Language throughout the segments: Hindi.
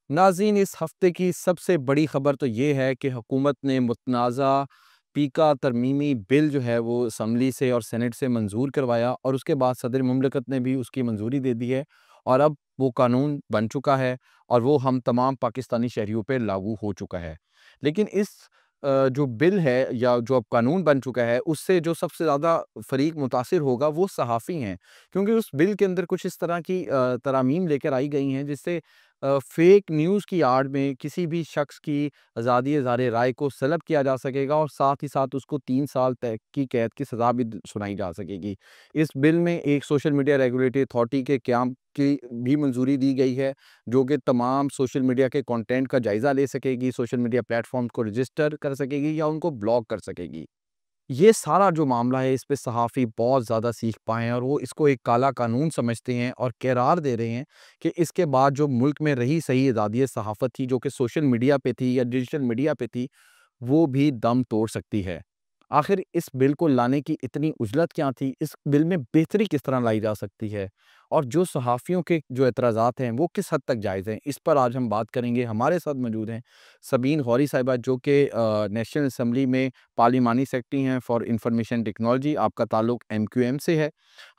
नाज़रीन, इस हफ्ते की सबसे बड़ी खबर तो ये है कि हुकूमत ने मुतनाज़ा पीका तरमीमी बिल जो है वो असम्बली से और सेनेट से मंजूर करवाया और उसके बाद सदर मुमलिकत ने भी उसकी मंजूरी दे दी है और अब वो कानून बन चुका है और वो हम तमाम पाकिस्तानी शहरियों पे लागू हो चुका है। लेकिन इस जो बिल है या जो अब कानून बन चुका है उससे जो सबसे ज़्यादा फ़रीक मुतासिर होगा वो सहाफ़ी हैं, क्योंकि उस बिल के अंदर कुछ इस तरह की तरामीम लेकर आई गई हैं जिससे फेक न्यूज़ की आड़ में किसी भी शख्स की आज़ादी इज़हार राय को सलब किया जा सकेगा और साथ ही साथ उसको 3 साल तक की कैद की सज़ा भी सुनाई जा सकेगी। इस बिल में एक सोशल मीडिया रेगुलेटरी अथॉरिटी के क़याम की भी मंजूरी दी गई है, जो कि तमाम सोशल मीडिया के कंटेंट का जायज़ा ले सकेगी, सोशल मीडिया प्लेटफॉर्म को रजिस्टर कर सकेगी या उनको ब्लॉक कर सकेगी। ये सारा जो मामला है, इस पे सहाफ़ी बहुत ज़्यादा सीख पाए हैं और वो इसको एक काला कानून समझते हैं और करार दे रहे हैं कि इसके बाद जो मुल्क में रही सही आज़ादी सहाफ़त थी, जो कि सोशल मीडिया पे थी या डिजिटल मीडिया पे थी, वो भी दम तोड़ सकती है। आखिर इस बिल को लाने की इतनी उजलत क्या थी? इस बिल में बेहतरी किस तरह लाई जा सकती है? और जो सहाफ़ियों के जो एतराज़ात हैं, वो किस हद तक जायज़ हैं? इस पर आज हम बात करेंगे। हमारे साथ मौजूद हैं सबीन गौरी साहिबा, जो कि नेशनल असम्बली में पार्लिमानी सेक्रेटरी हैं फॉर इंफॉर्मेशन टेक्नोलॉजी। आपका ताल्लुक एमक्यूएम से है।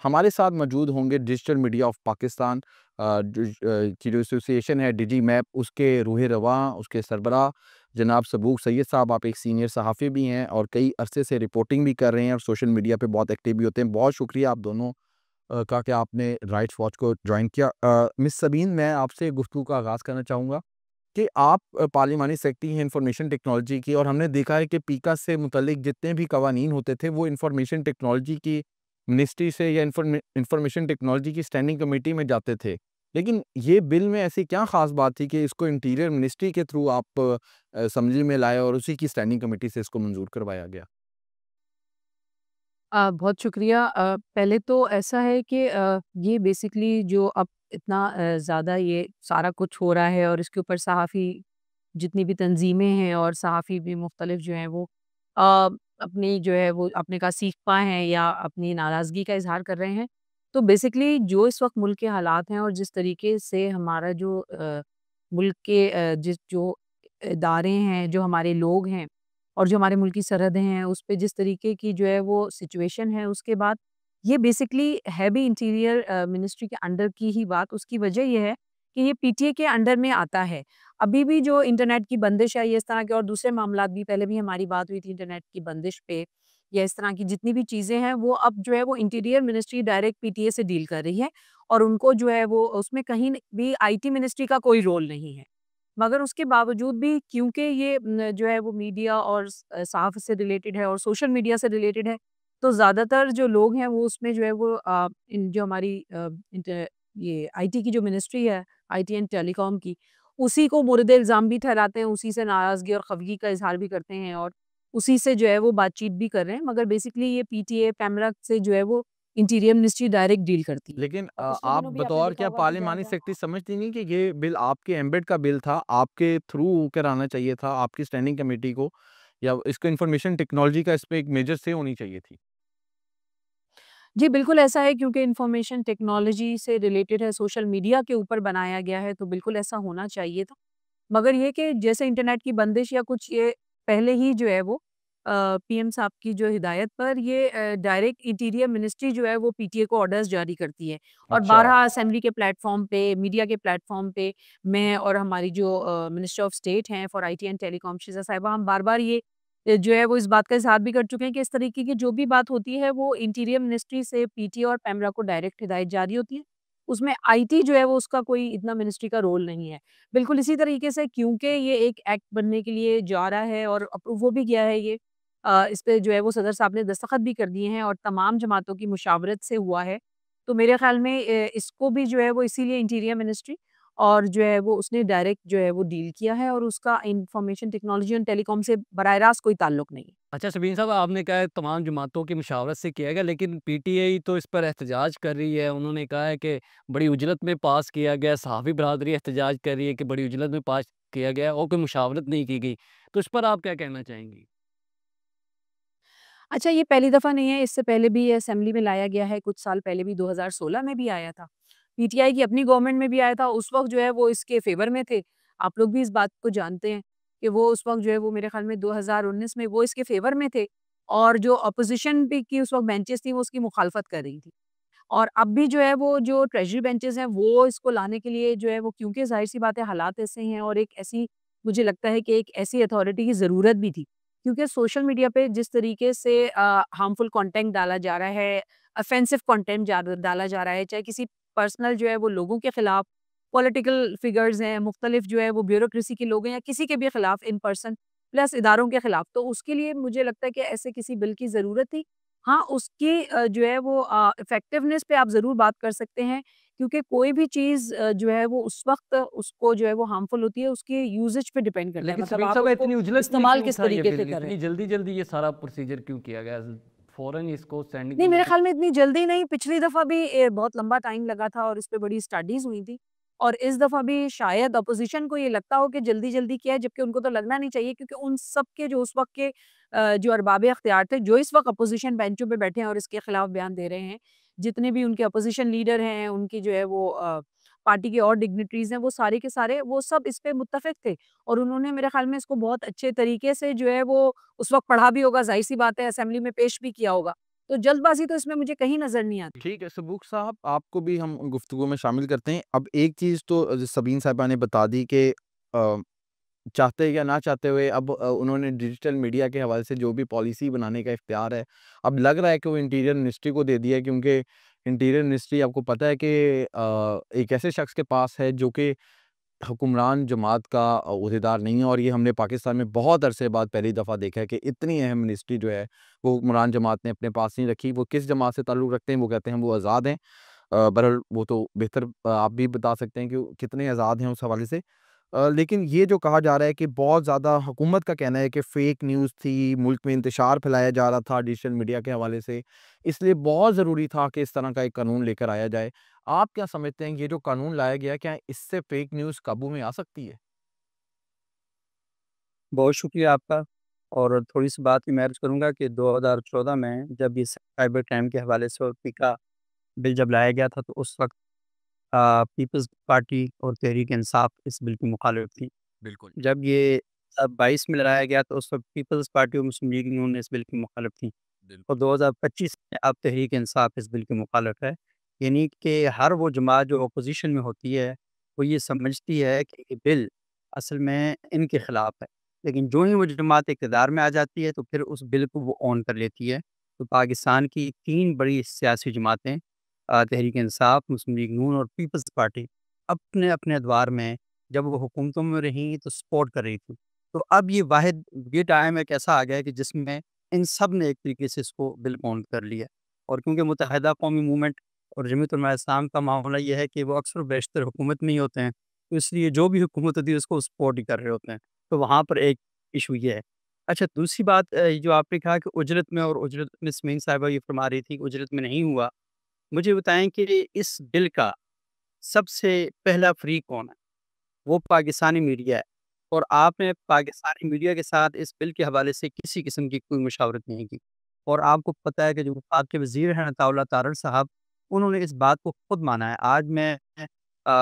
हमारे साथ मौजूद होंगे डिजिटल मीडिया ऑफ पाकिस्तान की जो एसोसिएशन है डिजी मैप, उसके रूह रवां, उसके सरबराह जनाब सबूक सैयद साहब। आप एक सीनियर सहाफ़ी भी हैं और कई अरसे से रिपोर्टिंग भी कर रहे हैं और सोशल मीडिया पे बहुत एक्टिव भी होते हैं। बहुत शुक्रिया आप दोनों का कि आपने राइट्स वॉच को जॉइन किया। मिस सबीन, मैं आपसे गुफ्तगू का आगाज़ करना चाहूँगा कि आप पार्लिमानी सेक्रेटरी हैं इंफॉर्मेशन टेक्नोलॉजी की और हमने देखा है कि पीका से मुतल्लिक जितने भी कवानीन होते थे, वो इंफॉर्मेशन टेक्नोलॉजी की मिनिस्ट्री से या इंफॉर्मेशन टेक्नोलॉजी की स्टैंडिंग कमेटी में जाते थे। लेकिन ये बिल में ऐसी क्या ख़ास बात थी कि इसको इंटीरियर मिनिस्ट्री के थ्रू आप असेंबली में लाए और उसी की स्टैंडिंग कमेटी से इसको मंज़ूर करवाया गया? बहुत शुक्रिया। पहले तो ऐसा है कि ये बेसिकली जो अब इतना ज़्यादा ये सारा कुछ हो रहा है और इसके ऊपर सहाफ़ी जितनी भी तंज़ीमें हैं और सहाफ़ी भी मुख्तलिफ जो हैं वो अ, अपनी जो है वो अपने का सीख पाए हैं या अपनी नाराज़गी का इज़हार कर रहे हैं। तो बेसिकली जो इस वक़्त मुल्क के हालात हैं और जिस तरीके से हमारा जो मुल्क के जिस जो इदारे हैं, जो हमारे लोग हैं और जो हमारे मुल्क की सरहदें हैं, उस पे जिस तरीके की जो है वो सिचुएशन है, उसके बाद ये बेसिकली है भी इंटीरियर मिनिस्ट्री के अंडर की ही बात। उसकी वजह ये है कि ये पीटीए के अंडर में आता है। अभी भी जो इंटरनेट की बंदिश है, ये इस तरह के और दूसरे मामलात भी पहले भी हमारी बात हुई थी इंटरनेट की बंदिश पे या इस तरह की जितनी भी चीज़ें हैं, वो अब जो है वो इंटीरियर मिनिस्ट्री डायरेक्ट पीटीए से डील कर रही है और उनको जो है वो उसमें कहीं भी आईटी मिनिस्ट्री का कोई रोल नहीं है। मगर उसके बावजूद भी क्योंकि ये जो है वो मीडिया और सहाफ़त से रिलेटेड है और सोशल मीडिया से रिलेटेड है, तो ज़्यादातर जो लोग हैं वो उसमें जो है वो इन जो हमारी ये आईटी की जो मिनिस्ट्री है, आईटी एंड टेलीकॉम की, उसी को मुर्द-ए-इल्ज़ाम भी ठहराते हैं, उसी से नाराज़गी और खफ़गी का इज़हार भी करते हैं और उसी से जो है वो बातचीत भी कर रहे हैं। मगर बेसिकली ये पीटीए, पैमरा से जो है वो इंटीरियर मिनिस्ट्री डायरेक्ट डील करती है। लेकिन और पिछले आप दिनों भी आपने बतौर देखा क्या होगा कि पार्लिमानी जहाँ-जहाँ सेक्रेटरी समझती नहीं कि ये बिल आपके एम्बेड का बिल था, आपके थ्रू होकर आना चाहिए था, आपकी स्टैंडिंग कमेटी को, या इसको इंफॉर्मेशन टेक्नोलॉजी का इसमें एक मेजर से होनी चाहिए थी? जी, बिल्कुल ऐसा है क्योंकि इन्फॉर्मेशन टेक्नोलॉजी से रिलेटेड है, सोशल मीडिया के ऊपर बनाया गया है, तो बिल्कुल ऐसा होना चाहिए था। मगर ये कि जैसे इंटरनेट की बंदिश या कुछ ये पहले ही जो है वो पीएम साहब की जो हिदायत पर ये डायरेक्ट इंटीरियर मिनिस्ट्री जो है वो पीटीए को ऑर्डर्स जारी करती है और अच्छा। 12 असेंबली के प्लेटफ़ॉर्म पे, मीडिया के प्लेटफ़ॉर्म पे मैं और हमारी जो मिनिस्टर ऑफ स्टेट हैं फॉर आईटी एंड टेलीकॉम शिज़ा साहिबा हम बार-बार ये जो है वो इस बात का इज़हार भी कर चुके हैं कि इस तरीके की जो भी बात होती है वो इंटीरियर मिनिस्ट्री से पीटीए और पैमरा को डायरेक्ट हिदायत जारी होती है। उसमें आईटी जो है वो उसका कोई इतना मिनिस्ट्री का रोल नहीं है। बिल्कुल इसी तरीके से क्योंकि ये एक एक्ट बनने के लिए जा रहा है और अप्रूव हो भी गया है ये इस पे जो है वो सदर साहब ने दस्तखत भी कर दिए हैं और तमाम जमातों की मुशावरत से हुआ है। तो मेरे ख़्याल में इसको भी जो है वो इसीलिए इंटीरियर मिनिस्ट्री और जो है वो उसने डायरेक्ट जो है वो डील किया है और उसका इन्फॉर्मेशन टेक्नोलॉजी एंड टेलीकॉम से बराह रास्त कोई ताल्लुक नहीं है। अच्छा शबीन साहब, आपने कहा है तमाम जमातों की मुशावरत से किया गया, लेकिन पीटीआई तो इस पर एहतजाज कर रही है। उन्होंने कहा है कि बड़ी उजलत में पास किया गया, सहाफ़ी बरादरी एहतजाज कर रही है कि बड़ी उजलत में पास किया गया और कोई मुशावरत नहीं की गई। तो इस पर आप क्या कहना चाहेंगी? अच्छा ये पहली दफ़ा नहीं है, इससे पहले भी ये असेंबली में लाया गया है, कुछ साल पहले भी 2016 में भी आया था। पीटीआई की अपनी गवर्नमेंट में भी आया था, उस वक़्त जो है वो इसके फ़ेवर में थे। आप लोग भी इस बात को जानते हैं कि वो उस वक़्त जो है वो मेरे ख़्याल में 2019 में वो इसके फ़ेवर में थे और जो अपोज़िशन भी की उस वक़्त बेंचेस थी वो उसकी मुखालफ़त कर रही थी। और अब भी जो है वो जो ट्रेज़री बेंचेस हैं वो इसको लाने के लिए जो है वो क्योंकि ज़ाहिर-सी बात है हालात ऐसे हैं और एक ऐसी मुझे लगता है कि एक ऐसी अथॉरिटी की ज़रूरत भी थी। क्योंकि सोशल मीडिया पे जिस तरीके से हार्मफुल कंटेंट डाला जा रहा है, ऑफेंसिव कंटेंट डाला जा रहा है, चाहे किसी पर्सनल जो है वो लोगों के खिलाफ, पॉलिटिकल फिगर्स हैं, मुख्तलिफ जो है वो ब्यूरोक्रेसी के लोग हैं या किसी के भी खिलाफ इन पर्सन प्लस इदारों के खिलाफ। तो उसके लिए मुझे लगता है कि ऐसे किसी बिल की ज़रूरत थी। हाँ, उसकी जो है वो इफ़ेक्टिवनेस पे आप ज़रूर बात कर सकते हैं क्योंकि कोई भी चीज़ जो है वो उस वक़्त उसको जो है वो हार्मफुल होती है, उसके यूसेज पे डिपेंड करता है। लेकिन मतलब समीर आप साहब उसको इतनी उजलत में इस्तेमाल क्यों किस था ये तरीके से बिल? कर रहे इतनी हैं। जल्दी-जल्दी ये सारा प्रोसीजर क्यों किया गया? फ़ौरन इसको स्टैंडिंग नहीं, मेरे कमेटी ख़्याल में इतनी जल्दी नहीं, पिछली दफ़ा भी बहुत लंबा टाइम लगा था और इस पे बड़ी स्टडीज़ हुई थी और इस दफ़ा भी शायद अपोज़िशन को ये लगता हो कि जल्दी-जल्दी किया है, जबकि उनको तो लगना नहीं चाहिए क्योंकि उन सब के जो उस वक़्त के जो अरबाब-ए-इख्तियार थे, जो इस वक़्त अपोज़िशन बेंचों पे बैठे हैं और इसके खिलाफ बयान दे रहे हैं, जितने भी उनके अपोज़िशन लीडर हैं, उनकी जो है वो पार्टी के और डिग्निटरीज़ हैं, वो सारे के सारे वो सब इस पे मुत्तफ़िक़ थे और उन्होंने मेरे ख़्याल में इसको बहुत अच्छे तरीके से जो है वो उस वक़्त पढ़ा भी होगा, ज़ाहिर-सी बात है असेंबली में पेश भी किया होगा। तो जल्दबाज़ी तो इसमें मुझे कहीं नज़र नहीं आती। ठीक है, सबूक साहब, आपको भी हम गुफ्तगू में शामिल करते हैं। अब एक चीज़ तो सबीन साहिबा ने बता दी कि चाहते या ना चाहते हुए अब उन्होंने डिजिटल मीडिया के हवाले से जो भी पॉलिसी बनाने का इख्तियार है, अब लग रहा है कि वो इंटीरियर मिनिस्ट्री को दे दिया है क्योंकि इंटीरियर मिनिस्ट्री आपको पता है कि एक ऐसे शख्स के पास है जो कि हुक्मरान जमात का ओहदेदार नहीं है और ये हमने पाकिस्तान में बहुत अरसे बाद पहली दफ़ा देखा है कि इतनी अहम मिनिस्ट्री जो है, वो हुक्मरान जमात ने अपने पास नहीं रखी। वो किस जमात से ताल्लुक़ रखते हैं, वो कहते हैं वो आज़ाद हैं। बहरहाल वो तो बेहतर आप भी बता सकते हैं कि वो कितने आज़ाद हैं उस हवाले से। लेकिन ये जो कहा जा रहा है कि बहुत ज़्यादा हुकूमत का कहना है कि फ़ेक न्यूज़ थी, मुल्क में इंतशार फैलाया जा रहा था डिजिटल मीडिया के हवाले से, इसलिए बहुत ज़रूरी था कि इस तरह का एक कानून लेकर आया जाए। आप क्या समझते हैं ये जो कानून लाया गया, क्या इससे फ़ेक न्यूज़ काबू में आ सकती है? बहुत शुक्रिया आपका और थोड़ी-सी बात की मैं अर्ज़ करूँगा कि 2014 में जब ये साइबर क्राइम के हवाले से और पीका बिल जब लाया गया था, तो उस वक़्त पीपल्स पार्टी और तहरीक-ए-इंसाफ इस बिल की मुखालिफ थी। बिल्कुल। जब ये 22 में लाया गया तो उस वक़्त पीपल्स पार्टी और मुस्लिम लीग नून इस बिल की मुखालिफ थी और बिल्कुल। 2025 में अब तहरीक-ए-इंसाफ इस बिल की मुखालिफ है। यानी कि हर वो जमात जो अपोज़िशन में होती है, वो ये समझती है कि ये बिल असल में इनके खिलाफ है। लेकिन जो ही वो जमात इक़्तिदार में आ जाती है, तो फिर उस बिल को वो ऑन कर लेती है। तो पाकिस्तान की 3 बड़ी सियासी जमातें तहरीक-ए-इंसाफ, मुस्लिम लीग नून और पीपल्स पार्टी अपने-अपने अदवार में जब वो हुकूमतों में रहीं तो सपोर्ट कर रही थी। तो अब ये टाइम एक ऐसा आ गया है कि जिसमें इन सब ने एक तरीके से इसको बिल ऑन कर लिया और क्योंकि मुत्तहदा कौमी मूवमेंट और जमीयत उलमा इस्लाम का मामला ये है कि वो अक्सर बेशतर हुकूमत में ही होते हैं, तो इसलिए जो भी हुकूमत होती है उसको सपोर्ट ही कर रहे होते हैं। तो वहाँ पर एक इशू ये है। अच्छा दूसरी बात जो आपने कहा कि उजरत में और उजरत में स्मिंग साहिबा ये फरमा रही थी कि उजरत में नहीं हुआ। मुझे बताएँ कि इस बिल का सबसे पहला फ़रीक कौन है? वो पाकिस्तानी मीडिया है और आपने पाकिस्तानी मीडिया के साथ इस बिल के हवाले से किसी किस्म की कोई मुशावरत नहीं की। और आपको पता है कि जो वफ़ाक के वज़ीर हैं अताउल्लाह तारड़ साहब, उन्होंने इस बात को खुद माना है। आज मैं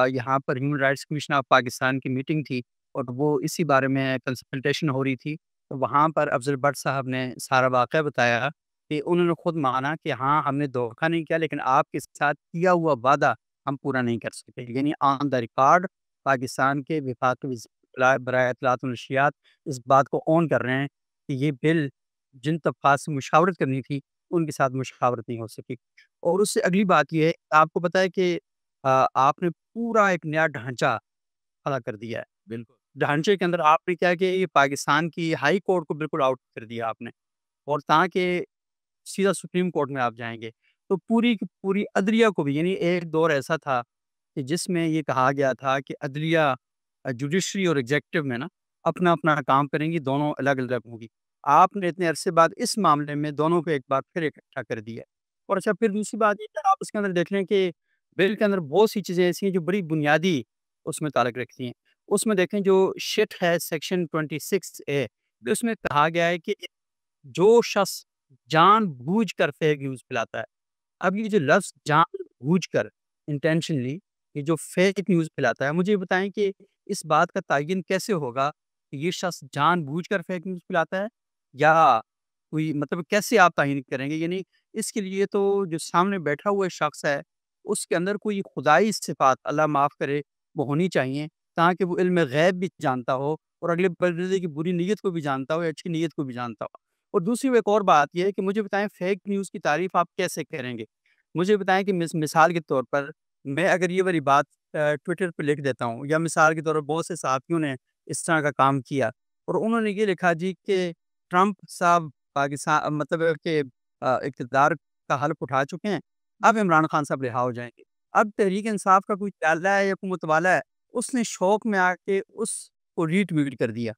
यहाँ पर human rights commission of Pakistan की मीटिंग थी और वो इसी बारे में कंसल्टेशन हो रही थी। तो वहाँ पर अफ़ज़ल भट्ट साहब ने सारा वाक़या बताया कि उन्होंने खुद माना कि हाँ, हमने धोखा नहीं किया लेकिन आपके साथ किया हुआ वादा हम पूरा नहीं कर सके। यानी ऑन द रिकॉर्ड पाकिस्तान के वफ़ाक के बराए इत्तलात व नशरियात इस बात को ऑन कर रहे हैं कि ये बिल जिन तबक़ात से मुशावरत करनी थी, उनके साथ मुशावरत नहीं हो सकी। और उससे अगली बात ये है, आपको पता है कि आपने पूरा एक नया ढाँचा खड़ा कर दिया है। बिल्कुल। ढाँचे के अंदर आपने क्या है कि ये पाकिस्तान की हाई कोर्ट को बिल्कुल आउट कर दिया आपने और ताकि सीधा सुप्रीम कोर्ट में आप जाएँगे। तो पूरी की पूरी अदलिया को भी यानी एक दौर ऐसा था कि जिसमें ये कहा गया था कि अदलिया जुडिशरी और एग्ज़ेक्टिव में ना अपना-अपना काम करेंगी, दोनों अलग-अलग होंगी। आपने इतने अरसे बाद इस मामले में दोनों को एक बार फिर इकट्ठा कर दिया। और अच्छा फिर दूसरी बात ये कि आप उसके अंदर देख लें कि बिल के अंदर बहुत सी चीज़ें ऐसी हैं जो बड़ी बुनियादी उसमें ताल्लुक रखती हैं। उसमें देखें जो शिट है सेक्शन 26 ए, उसमें कहा गया है कि जो शख़्स जानबूझकर फेक न्यूज़ फैलाता है। अब ये जो लफ्ज़ जानबूझकर इंटेंशनली ये जो फेक न्यूज़ फैलाता है, मुझे ये बताएँ कि इस बात का तयन कैसे होगा कि ये शख्स जानबूझकर फेक न्यूज़ फैलाता है या कोई मतलब कैसे आप तायीन करेंगे? यानी इसके लिए तो जो सामने बैठा हुआ शख्स है, उसके अंदर कोई खुदाई सिफ़ात अल्लाह माफ़ करे वो होनी चाहिए, ताकि वो इल्म गैब भी जानता हो और अगले बंदे की बुरी नीयत को भी जानता हो या अच्छी नीयत को भी जानता हो। और दूसरी एक और बात ये है कि मुझे बताएँ फेक न्यूज़ की तारीफ़ आप कैसे करेंगे? मुझे बताएँ कि मिसाल के तौर पर मैं अगर ये वाली बात ट्विटर पे लिख देता हूँ या मिसाल के तौर पर बहुत से सहाफ़ियों ने इस तरह का काम किया और उन्होंने ये लिखा जी कि ट्रंप साहब पाकिस्तान मतलब कि इक़्तिदार का हलफ़ उठा चुके हैं, अब इमरान खान साहब रिहा हो जाएँगे। अब तहरीक इंसाफ का कोई प्याला है या कोई मुतवाला है, उसने शौक में आके उसको रीट्वीट कर दिया।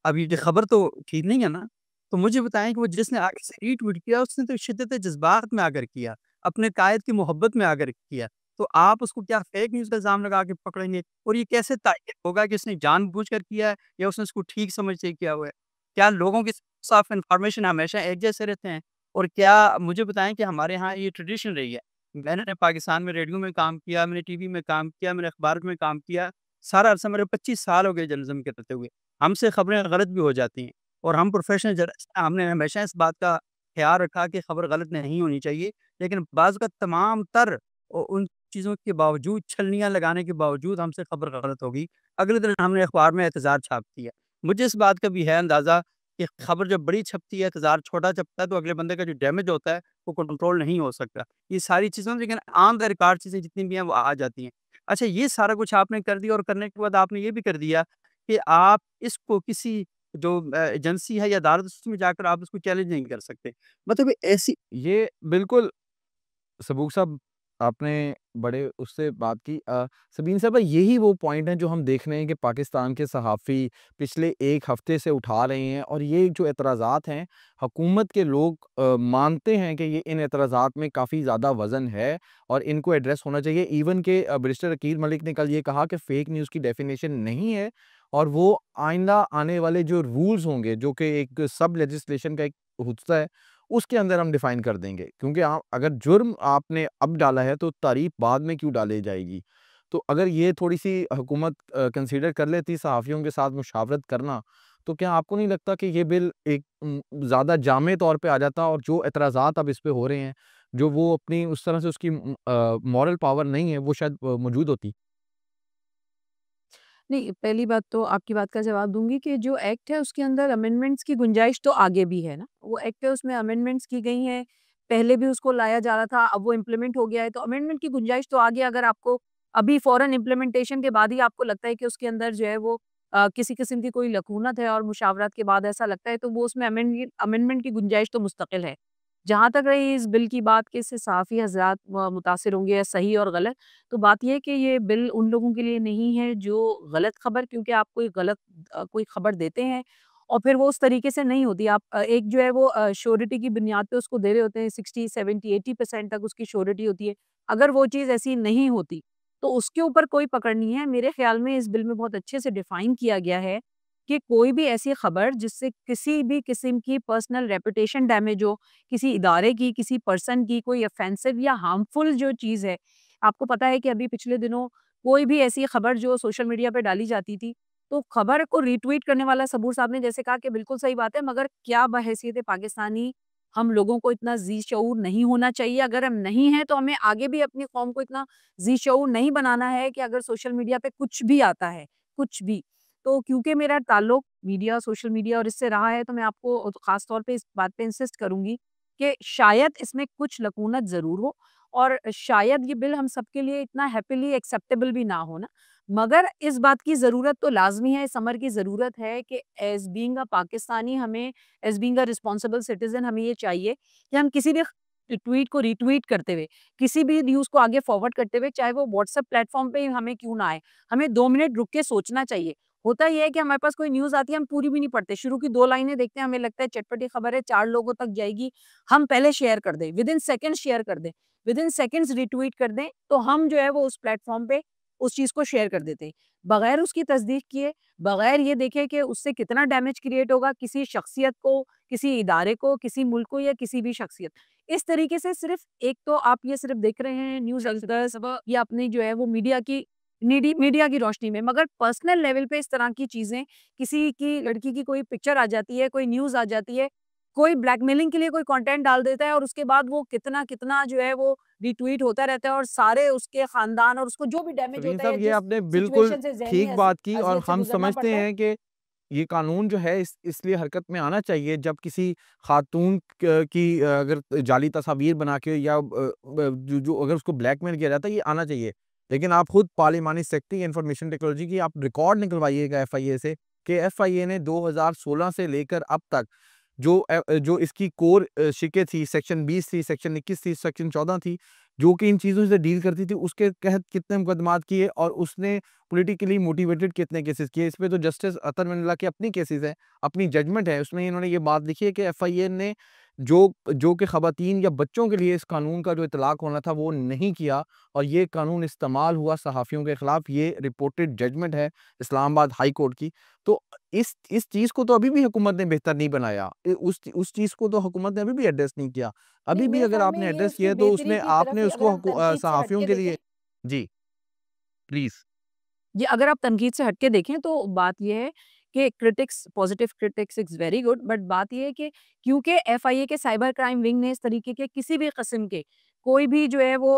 अब ये खबर तो ठीक नहीं है ना? तो मुझे बताएँ कि वो जिसने आगे से रीट्वीट किया उसने तो शिद्दत जज़्बात में आकर किया, अपने कायद की मोहब्बत में आकर किया। तो आप उसको क्या फेक न्यूज़ का इल्ज़ाम लगा के पकड़ेंगे? और ये कैसे तय होगा कि इसने जानबूझकर किया है या उसने उसको ठीक समझ के किया हुआ है? क्या लोगों के साथ इन्फॉर्मेशन हमेशा एक जैसे रहते हैं? और क्या मुझे बताएँ कि हमारे यहाँ ये ट्रेडिशन रही है। मैंने पाकिस्तान में रेडियो में काम किया, मैंने टीवी में काम किया, मैंने अखबार में काम किया। सारा अरसा मेरे 25 साल हो गए जर्नलिज़्म करते हुए। हमसे खबरें गलत भी हो जाती हैं और हम प्रोफेशनल जर्नलिस्ट हैं, हमने हमेशा इस बात का ख़्याल रखा कि खबर गलत नहीं होनी चाहिए। लेकिन बाज़ का तमाम तर उन चीज़ों के बावजूद, छलनियाँ लगाने के बावजूद हमसे खबर गलत हो गई। अगले दिन हमने अखबार में एतज़ार छाप दिया। मुझे इस बात का भी है अंदाज़ा कि खबर जब बड़ी छपती है, एतज़ार छोटा छपता है, तो अगले बंदे का जो डैमेज होता है, वो कंट्रोल नहीं हो सकता। ये सारी चीज़ें लेकिन ऑन द रिकॉर्ड चीज़ें जितनी भी हैं, वो आ जाती हैं। अच्छा, ये सारा कुछ आपने कर दिया और करने के बाद आपने ये भी कर दिया कि आप इसको किसी जो एजेंसी है या अदालत उसमें जाकर आप उसको चैलेंज नहीं कर सकते। मतलब ऐसी ये बिल्कुल सबूक साहब, आपने बड़े उससे बात की। सबीन साहब, यही वो पॉइंट है जो हम देख रहे हैं कि पाकिस्तान के सहाफ़ी पिछले 1 हफ़्ते से उठा रहे हैं, और ये जो एतराज़ात हैं, हुकूमत के लोग मानते हैं कि ये इन एतराज़ात में काफ़ी ज़्यादा वज़न है और इनको एड्रेस होना चाहिए। इवन के बैरिस्टर अकील मलिक ने कल ये कहा कि फ़ेक न्यूज़ की डेफ़िनेशन नहीं है, और वो आइंदा आने वाले जो रूल्स होंगे, जो कि एक सब लेजिस्लेशन का एक हिस्सा है, उसके अंदर हम डिफाइन कर देंगे। क्योंकि आप अगर जुर्म आपने अब डाला है, तो तारीफ़ बाद में क्यों डाली जाएगी? तो अगर ये थोड़ी-सी हुकूमत कंसीडर कर लेती सहाफ़ियों के साथ मुशावरत करना, तो क्या आपको नहीं लगता कि ये बिल एक ज़्यादा जामे तौर पे आ जाता, और जो एतराज़ात अब इस पे हो रहे हैं, जो वो अपनी उस तरह से उसकी मॉरल पावर नहीं है, वो शायद मौजूद होती? नहीं, पहली बात तो आपकी बात का जवाब दूँगी कि जो एक्ट है उसके अंदर अमेंडमेंट्स की गुंजाइश तो आगे भी है ना। वो एक्ट है उसमें अमेंडमेंट्स की गई हैं, पहले भी उसको लाया जा रहा था, अब वो इम्प्लीमेंट हो गया है तो अमेंडमेंट की गुंजाइश तो आगे अगर आपको अभी फ़ौरन इम्प्लीमेंटेशन के बाद ही आपको लगता है कि उसके अंदर जो है वो किसी किस्म की कोई लकूनत है और मुशावरत के बाद ऐसा लगता है तो वो उसमें अमेंडमेंट की गुंजाइश तो मुस्तकिल है। जहाँ तक रही इस बिल की बात कि इससे सहाफ़ी हज़रात मुतासिर होंगे या सही और गलत, तो बात ये है कि ये बिल उन लोगों के लिए नहीं है जो गलत खबर, क्योंकि आप कोई गलत कोई खबर देते हैं और फिर वो उस तरीके से नहीं होती। आप एक जो है वो श्योरिटी की बुनियाद पे उसको दे रहे होते हैं, 60, 70, 80% तक उसकी श्योरिटी होती है। अगर वो चीज़ ऐसी नहीं होती, तो उसके ऊपर कोई पकड़ नहीं है। मेरे ख़्याल में इस बिल में बहुत अच्छे से डिफ़ाइन किया गया है कि कोई भी ऐसी खबर जिससे किसी भी किस्म की पर्सनल रेपुटेशन डैमेज हो, किसी इदारे की, किसी पर्सन की, कोई ऑफेंसिव या हार्मफुल जो चीज़ है। आपको पता है कि अभी पिछले दिनों कोई भी ऐसी खबर जो सोशल मीडिया पे डाली जाती थी, तो खबर को रीट्वीट करने वाला सबूर साहब ने जैसे कहा कि बिल्कुल सही बात है, मगर क्या बहैसियत पाकिस्तानी हम लोगों को इतना जी-शऊर नहीं होना चाहिए? अगर हम नहीं हैं, तो हमें आगे भी अपनी कौम को इतना जी-शऊर नहीं बनाना है कि अगर सोशल मीडिया पे कुछ भी आता है, कुछ भी, तो क्योंकि मेरा ताल्लुक मीडिया, सोशल मीडिया और इससे रहा है, तो मैं आपको ख़ास तौर पे इस बात पे इंसिस्ट करूँगी कि शायद इसमें कुछ लकूनत ज़रूर हो और शायद ये बिल हम सबके लिए इतना हैपीली एक्सेप्टेबल भी ना हो ना। मगर इस बात की ज़रूरत तो लाज़मी है, इस अमर की ज़रूरत है कि ऐज़ बीइंग अ पाकिस्तानी हमें as being a responsible citizen हमें ये चाहिए कि हम किसी भी ट्वीट को रीट्वीट करते हुए, किसी भी न्यूज़ को आगे फॉरवर्ड करते हुए, चाहे वो व्हाट्सएप प्लेटफ़ॉर्म पे ही हमें क्यों ना आए, हमें 2 मिनट रुक के सोचना चाहिए। होता ये है कि हमारे पास कोई न्यूज़ आती है, हम पूरी भी नहीं पढ़ते, शुरू की 2 लाइनें देखते हैं, हमें लगता है चटपटी खबर है, 4 लोगों तक जाएगी, हम पहले शेयर कर दें, विदिन सेकंड्स शेयर कर दें, विदिन सेकंड्स रीट्वीट कर दें, तो हम जो है वो उस प्लेटफ़ॉर्म पे उस चीज़ को शेयर कर देते हैं। बगैर उसकी तस्दीक किए, बगैर ये देखे कि उससे कितना डैमेज क्रिएट होगा किसी शख्सियत को, किसी इदारे को, किसी मुल्क को या किसी भी शख्सियत। इस तरीके से सिर्फ़ एक तो आप ये सिर्फ़ देख रहे हैं न्यूज़ एंकर्स या अपनी जो है वो मीडिया की मीडिया की रोशनी में। मगर पर्सनल लेवल पे इस तरह की चीज़ें, किसी की लड़की की कोई पिक्चर आ जाती है, कोई न्यूज़ आ जाती है, कोई ब्लैकमेलिंग के लिए कोई कंटेंट डाल देता है और उसके बाद वो कितना-कितना जो है वो रीट्वीट होता रहता है और सारे उसके ख़ानदान और उसको जो भी डैमेज सलीम होता साहब, है, ये जिस आपने बिल्कुल सिचुएशन से ज़हनी ठीक बात की, और अज़ियत से हम गुज़रना समझते पड़ता है। हैं कि ये कानून जो है इसलिए हरकत में आना चाहिए जब किसी खातून की अगर जाली तस्वीर बना के या जो अगर उसको ब्लैकमेल किया जाता है, ये आना चाहिए। लेकिन आप खुद पार्लिमानी सेक्रेटरी इंफॉर्मेशन टेक्नोलॉजी की आप रिकॉर्ड निकलवाइएगा एफआईए से कि एफआईए ने 2016 से लेकर अब तक जो इसकी कोर शिकें थी, सेक्शन 20 थी, सेक्शन 21 थी, सेक्शन 14 थी, जो कि इन चीज़ों से डील करती थी, उसके तहत कितने मुकदमात किए और उसने पॉलिटिकली मोटिवेटेड कितने केसेस किए। इस पे तो जस्टिस अतर मिनल्ला की अपनी केसेस हैं, अपनी जजमेंट है, उसमें इन्होंने ये बात लिखी है कि एफआईए ने जो जो कि खवातीन या बच्चों के लिए इस कानून का जो इतलाक होना था वो नहीं किया, और ये कानून इस्तेमाल हुआ सहाफ़ियों के खिलाफ। ये रिपोर्टेड जजमेंट है इस्लामाबाद हाई कोर्ट की। तो इस चीज़ को तो अभी भी हुकूमत ने बेहतर नहीं बनाया। उस चीज़ को तो हुकूमत ने अभी भी एड्रेस नहीं किया। नहीं, अभी भी मेरे अगर ख़्याल में आपने ये एड्रेस उसकी किया है तो बेहतरी उसने की तरफ आपने ही, अगर उसको हम तनकीद से हट सहाफ़ियों के के देखें लिए। जी, प्लीज़। जी, अगर आप तनकीद से हट के देखें तो बात ये है कि critics, positive critics is very good, but बात ये है कि क्योंकि एफआईए के साइबर क्राइम विंग ने इस तरीके के किसी भी किस्म के कोई भी जो है वो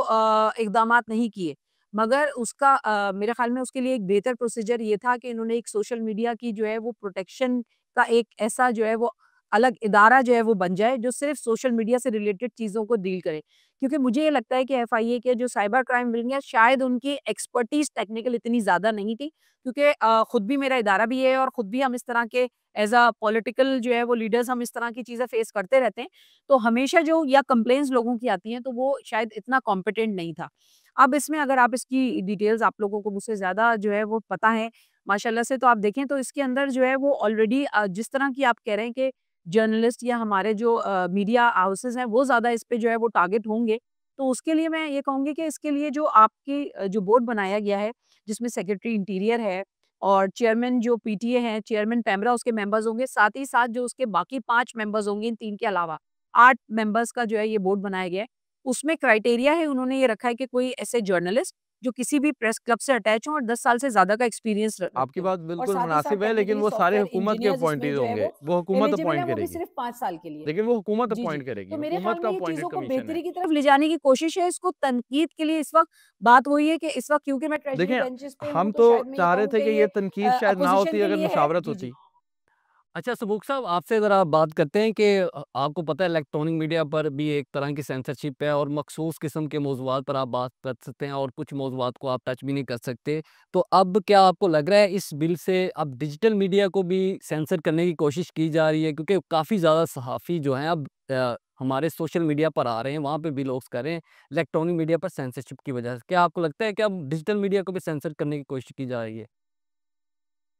इक़दामात नहीं किए। मगर उसका मेरे ख़्याल में उसके लिए एक बेहतर प्रोसीजर ये था कि इन्होंने एक सोशल मीडिया की जो है वो प्रोटेक्शन का एक ऐसा जो है वो अलग इदारा जो है वो बन जाए, जो सिर्फ़ सोशल मीडिया से रिलेटेड चीज़ों को डील करे। क्योंकि मुझे ये लगता है कि एफआईए के जो साइबर क्राइम विंग है, शायद उनकी एक्सपर्टीज़ टेक्निकल इतनी ज़्यादा नहीं थी, क्योंकि खुद भी मेरा इदारा भी है और खुद भी हम इस तरह के एज़ अ पॉलिटिकल जो है वो लीडर्स हम इस तरह की चीज़ें फेस करते रहते हैं। तो हमेशा जो या कंप्लेंट्स लोगों की आती हैं, तो वो शायद इतना कॉम्पिटेंट नहीं था। अब इसमें अगर आप इसकी डिटेल्स, आप लोगों को मुझसे ज़्यादा जो है वो पता है माशाल्लाह से, तो आप देखें तो इसके अंदर जो है वो ऑलरेडी जिस तरह की आप कह रहे हैं कि जर्नलिस्ट या हमारे जो मीडिया हाउसेज़ हैं, वो ज़्यादा इस पे जो है वो टारगेट होंगे। तो उसके लिए मैं ये कहूँगी कि इसके लिए जो आपकी जो बोर्ड बनाया गया है, जिसमें सेक्रेटरी इंटीरियर है और चेयरमैन जो पीटीए हैं, चेयरमैन पैमरा उसके मेंबर्स होंगे, साथ ही साथ जो उसके बाकी 5 मेंबर्स होंगे इन 3 के अलावा, 8 मेंबर्स का जो है ये बोर्ड बनाया गया है। उसमें क्राइटेरिया है, उन्होंने ये रखा है कि कोई ऐसे जर्नलिस्ट जो किसी भी प्रेस क्लब से अटैच हों और 10 साल से ज़्यादा का एक्सपीरियंस र रखते आपकी हों। बात और बिल्कुल साथ ही साथ मुनासिब है, लेकिन टेक्निकली वो सारे सॉफ्टवेयर हुकूमत के इंजीनियर्स इसमें अपॉइंटीज़ जो है होंगे, वो वो हुकूमत एलिजिबल है, अपॉइंट वो भी करेगी। सिर्फ़ 5 साल के लिए। लेकिन वो हुकूमत जी, जी। अपॉइंट करेगी, तो मेरे हुकूमत ख़्याल का में ये अपॉइंटेड चीज़ों को कमीशन है। बेहतरी की तरफ ले जाने की कोशिश है, इसको तनकीद के लिए इस वक़्त बात वही है कि इस वक़्त क्योंकि मैं ट्रेज़री देखिए, बेंचेस पे हूँ, हम तो तो शायद मैं ये चाह रहे कहूँ थे कि कि ये ये तनकीद शायद ना अपोज़िशन होती के अगर लिए है। मुशावरत जी, जी। होती। अच्छा सबूक साहब, आपसे ज़रा बात करते हैं कि आपको पता है इलेक्ट्रॉनिक मीडिया पर भी एक तरह की सेंसरशिप है और मखसूस किस्म के मौज़ूआत पर आप बात कर सकते हैं और कुछ मौज़ूआत को आप टच भी नहीं कर सकते। तो अब क्या आपको लग रहा है इस बिल से अब डिजिटल मीडिया को भी सेंसर करने की कोशिश की जा रही है? क्योंकि काफ़ी ज़्यादा सहाफ़ी जो हैं अब हमारे सोशल मीडिया पर आ रहे हैं, वहाँ पे भी लोग कर रहे हैं, इलेक्ट्रॉनिक मीडिया पर सेंसरशिप की वजह से। क्या आपको लगता है कि अब डिजिटल मीडिया को भी सेंसर करने की कोशिश की जा रही है?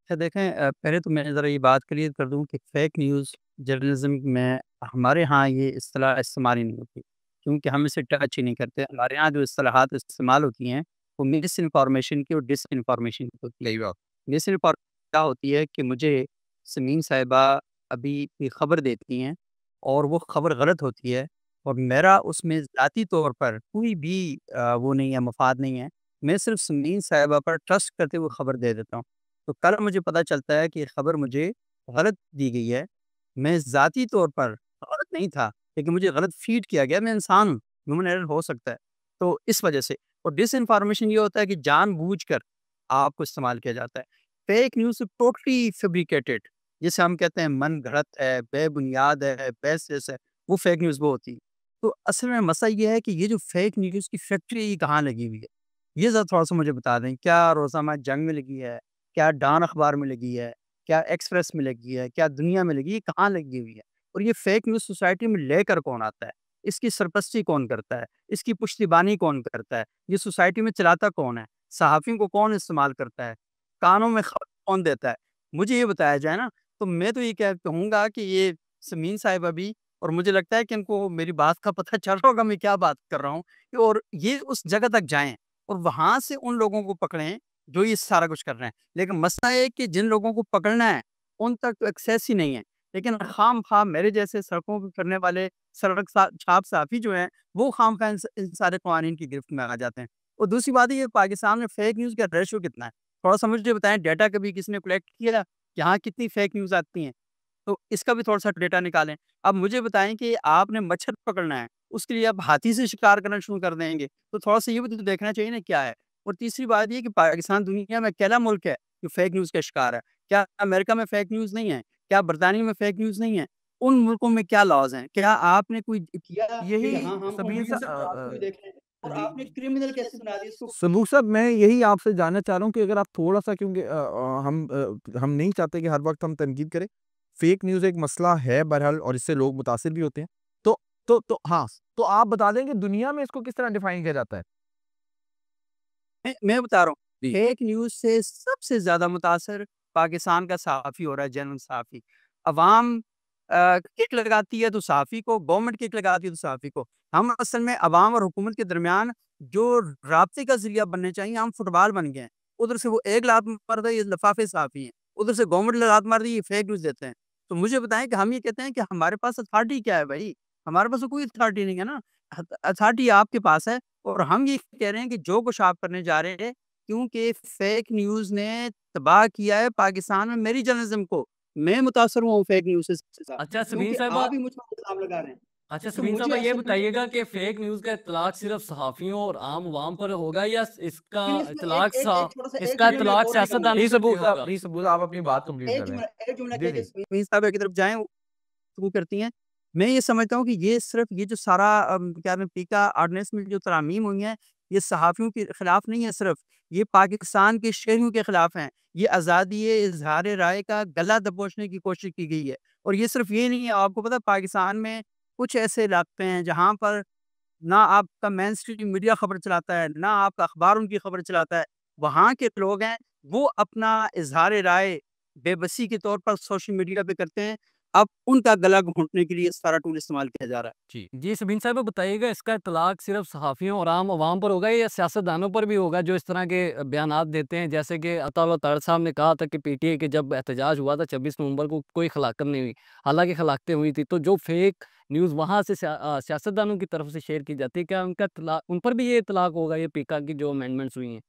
अच्छा देखें, पहले तो मैं ज़रा ये बात क्लियर कर दूँ कि फ़ेक न्यूज़ जर्नलिज़्म में हमारे यहाँ ये इस्तेलाह इस्तेमाल ही नहीं होती, क्योंकि हम इसे टच ही नहीं करते। हमारे यहाँ जो इस्तेलाहात इस्तेमाल होती हैं, वो मिस इन्फॉर्मेशन की और डिसइन्फॉर्मेशन की होती है। सही बात। मिस इन्फॉर्मेशन क्या होती है कि मुझे समीम साहिबा अभी कोई ख़बर देती हैं और वो ख़बर गलत होती है और मेरा उसमें ज़ाती तौर पर कोई भी वो नहीं है, मफ़ाद नहीं है। मैं सिर्फ़ समीम साहिबा पर ट्रस्ट करते हुए ख़बर दे देता हूँ। तो कल मुझे पता चलता है कि ये खबर मुझे गलत दी गई है। मैं ज़ाती तौर पर गलत नहीं था, लेकिन मुझे गलत फ़ीड किया गया। मैं इंसान हूँ, ह्यूमन एरर हो सकता है। तो इस वजह से और डिसइन्फॉर्मेशन ये होता है कि जानबूझकर आपको इस्तेमाल किया जाता है। फेक न्यूज़ टोटली फैब्रिकेटेड, जिसे हम कहते हैं मन गढ़ंत है, बेबुनियाद है, बेसिस है, वो फेक न्यूज़ वो होती है। तो असल में मसला ये है कि ये जो फेक न्यूज़ की फैक्ट्री ये कहाँ लगी हुई है? ये ज़रा थोड़ा-सा मुझे बता दें। क्या रोज़ाना जंग में लगी है? क्या डॉन अखबार में लगी है? क्या एक्सप्रेस में लगी है? क्या दुनिया में लगी है? ये कहाँ लगी हुई है? और ये फेक न्यूज़ सोसाइटी में लेकर कौन आता है? इसकी सरपरस्ती कौन करता है? इसकी पुश्तैबानी कौन करता है? ये सोसाइटी में चलाता कौन है? सहाफ़ियों को कौन इस्तेमाल करता है? कानों में खबर कौन देता है? मुझे ये बताया जाए ना, तो मैं तो ये कहूँगा कि ये समीन साहिबा भी और मुझे लगता है कि इनको मेरी बात का पता चल रहा होगा मैं क्या बात कर रहा हूँ और ये उस जगह तक जाएँ और वहाँ से उन लोगों को पकड़ें जो ये सारा कुछ कर रहे हैं। लेकिन मसला ये है कि जिन लोगों को पकड़ना है, उन तक तो एक्सेस ही नहीं है। लेकिन खाम-खा मेरे जैसे सड़कों पे फिरने वाले सड़क सा छाप साफ़ी जो हैं, वो खाम-खा इन सारे कवानीन की गिरफ्त में आ जाते हैं। और दूसरी बात ये पाकिस्तान में फेक न्यूज़ का रेशियो कितना है? थोड़ा-सा मुझे बताएँ, डेटा कभी किसी ने कलेक्ट किया, यहाँ कितनी फेक न्यूज़ आती हैं? तो इसका भी थोड़ा-सा डेटा निकालें। अब मुझे बताएँ कि आपने मच्छर पकड़ना है, उसके लिए आप हाथी से शिकार करना शुरू कर देंगे, तो थोड़ा-सा ये भी तो देखना चाहिए ना क्या है? और तीसरी बात ये कि पाकिस्तान दुनिया में अकेला मुल्क है जो फेक न्यूज़ का शिकार है। क्या अमेरिका में फेक न्यूज़ नहीं है? क्या बरतानिया में फेक न्यूज़ नहीं है? उन मुल्कों में क्या लॉज़ हैं? क्या आपने कोई किया कि यही हाँ, हम सबीर उंगलियों से आपको भी सा देख रहे हैं और आपने क्रिमिनल कैसे बना दिया इसको? सबूर साहब, मैं यही आपसे जानना चाह रहा हूँ कि अगर आप थोड़ा-सा, क्योंकि हम नहीं चाहते कि हर वक़्त हम तनकीद करें। फ़ेक न्यूज़ एक मसला है बहरहाल, और इससे लोग मुतासिर भी होते हैं। तो हाँ, तो आप बता दें कि दुनिया में इसको किस तरह डिफ़ाइन किया जाता है? मैं बता रहा हूँ, जी। फेक न्यूज़ से सबसे ज़्यादा मुतासिर पाकिस्तान का सहाफ़ी हो रहा है, जेन्युइन सहाफ़ी। अवाम किक लगाती है तो सहाफ़ी को, गवर्नमेंट किक लगाती है तो सहाफ़ी को। हम असल में अवाम और हुकूमत के दरमियान जो राब्ते का ज़रिया बनने चाहिए, हम फुटबॉल बन गए हैं। उधर से वो एक लात मार रहा है, ये लिफ़ाफ़े सहाफ़ी हैं। उधर से गवर्नमेंट लात मार रही है, ये फेक न्यूज़ देते हैं। तो मुझे बताएँ कि हम ये कहते हैं कि हमारे पास अथॉरिटी क्या है भई? हमारे पास तो कोई अथॉरिटी नहीं है ना। अथॉरिटी आपके पास है। और हम ये कह रहे हैं कि जो कुछ आप करने जा रहे हैं, क्योंकि फेक न्यूज़ ने तबाह किया है पाकिस्तान में मेरी जर्नलिज़्म को। मैं मुतासिर हुआ हूँ फेक न्यूज़ से सबसे ज़्यादा, अच्छा समीर क्योंकि साहिबा आप भी मुझ पर इल्ज़ाम लगा रहे हैं। अच्छा तो समीर मुझे साहिबा ये असल में बताइएगा कि फेक न्यूज़ का इत्तलाक सिर्फ़ सहाफ़ियों और आम अवाम पर होगा या इसका लेकिन इसमें इत्तलाक सा एक छोटा-सा एक इसका जुमला मैं इत्तलाक और निकालूँगा। सियासतदानों पर भी होगा? प्लीज़ सबूर आप अपनी बात कंप्लीट कर लें। एक जुमला जी, कह के जी। मीर साहब की तरफ जाएँ, वो करती हैं। मैं ये समझता हूँ कि ये सिर्फ़ ये जो सारा क्या कहते हैं पीका ऑर्डिनेंस में जो तरामीम हुई हैं, ये सहाफ़ियों के खिलाफ नहीं है सिर्फ़, ये पाकिस्तान के शहरियों के खिलाफ हैं। ये आज़ादी इज़हार राय का गला दबोचने की कोशिश की गई है। और ये सिर्फ़ ये नहीं है, आपको पता है पाकिस्तान में कुछ ऐसे इलाके हैं जहाँ पर ना आपका मेनस्ट्रीम मीडिया खबर चलाता है, ना आपका अखबार उनकी खबर चलाता है। वहाँ के लोग हैं, वो अपना इज़हार राय बेबसी के तौर पर सोशल मीडिया पे करते हैं। अब उनका गला घोंटने के लिए सारा टूल इस्तेमाल किया जा रहा है। जी। जी, समीन साहब बताइएगा इसका इत्तलाक सिर्फ़ सहाफ़ियों और आम अवाम पर होगा या सियासतदानों पर भी होगा जो इस तरह के बयानात देते हैं? जैसे कि अता तारड़ साहब ने कहा था कि पीटीआई के जब एहतजाज हुआ था 26 नवंबर को कोई खलाकत नहीं हुई। हालाँकि खलाकतें हुई थी। तो जो फ़ेक न्यूज़ वहाँ से सियासतदानों की तरफ से शेयर की जाती है, क्या उनका इत्तलाक उन पर भी ये इत्तलाक होगा ये पीका की जो अमेंडमेंट्स हुई हैं?